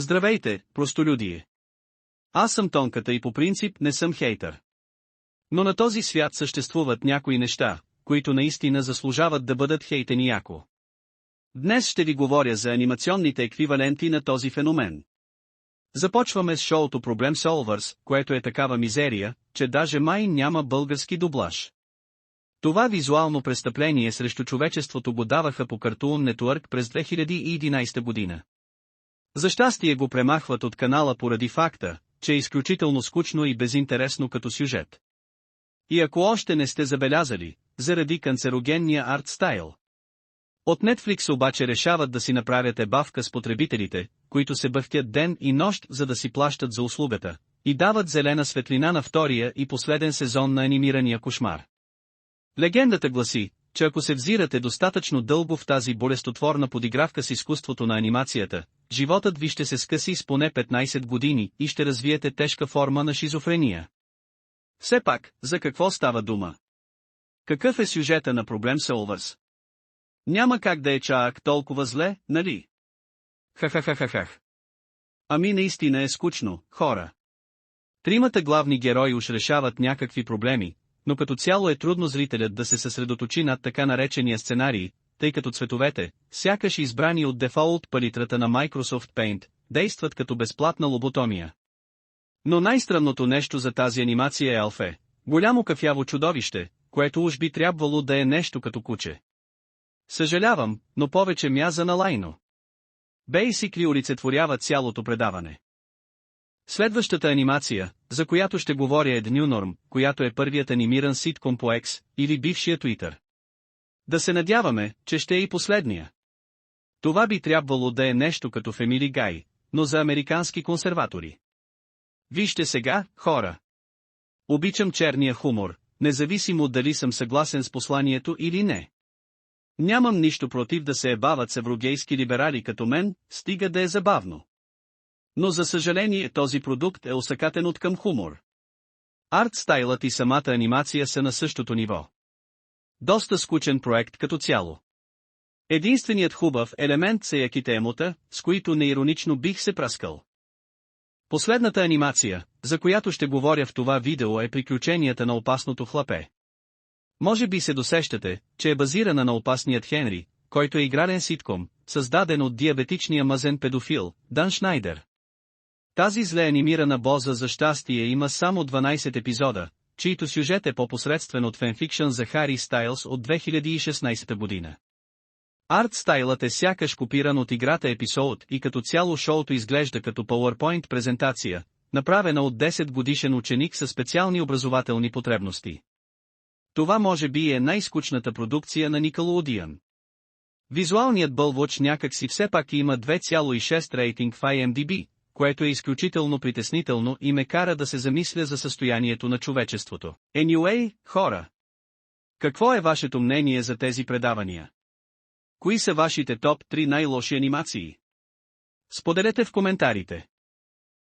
Здравейте, простолюдие! Аз съм Тонката и по принцип не съм хейтър. Но на този свят съществуват някои неща, които наистина заслужават да бъдат хейтени яко. Днес ще ви говоря за анимационните еквиваленти на този феномен. Започваме с шоуто Problem Solvers, което е такава мизерия, че даже май няма български дублаж. Това визуално престъпление срещу човечеството го даваха по Cartoon Network през 2011 година. За щастие го премахват от канала поради факта, че е изключително скучно и безинтересно като сюжет. И ако още не сте забелязали, заради канцерогенния арт стайл. От Netflix обаче решават да си направят ебавка с потребителите, които се бъхтят ден и нощ за да си плащат за услугата, и дават зелена светлина на втория и последен сезон на анимирания кошмар. Легендата гласи, че ако се взирате достатъчно дълго в тази болестотворна подигравка с изкуството на анимацията, животът ви ще се скъси с поне 15 години и ще развиете тежка форма на шизофрения. Все пак, за какво става дума? Какъв е сюжета на Problem Solvers? Няма как да е чак толкова зле, нали? Хахахахахах. Ами наистина е скучно, хора. Тримата главни герои уж решават някакви проблеми, но като цяло е трудно зрителят да се съсредоточи над така наречения сценарий, тъй като цветовете, сякаш избрани от дефолт палитрата на Microsoft Paint, действат като безплатна лоботомия. Но най-странното нещо за тази анимация е Алфе, голямо кафяво чудовище, което уж би трябвало да е нещо като куче. Съжалявам, но повече мяза на лайно. Basically олицетворява цялото предаване. Следващата анимация, за която ще говоря е The New Norm, която е първият анимиран ситком по X, или бившия Twitter. Да се надяваме, че ще е и последния. Това би трябвало да е нещо като Family Guy, но за американски консерватори. Вижте сега, хора. Обичам черния хумор, независимо дали съм съгласен с посланието или не. Нямам нищо против да се ебават с еврогейски либерали като мен, стига да е забавно. Но за съжаление този продукт е осакатен от към хумор. Арт-стайлът и самата анимация са на същото ниво. Доста скучен проект като цяло. Единственият хубав елемент са яките емота, с които неиронично бих се праскал. Последната анимация, за която ще говоря в това видео е приключенията на опасното хлапе. Може би се досещате, че е базирана на опасният Хенри, който е игрален ситком, създаден от диабетичния мазен педофил, Дан Шнайдер. Тази зле анимирана боза за щастие има само 12 епизода, чийто сюжет е по-посредствен от фенфикшън за Хари Стайлс от 2016 година. Арт-стайлът е сякаш копиран от играта епизод и като цяло шоуто изглежда като PowerPoint презентация, направена от 10 годишен ученик със специални образователни потребности. Това може би е най-скучната продукция на Nickelodeon. Визуалният бълвоч някак си все пак има 2,6 рейтинг в IMDb, което е изключително притеснително и ме кара да се замисля за състоянието на човечеството. Anyway, хора! Какво е вашето мнение за тези предавания? Кои са вашите топ 3 най-лоши анимации? Споделете в коментарите.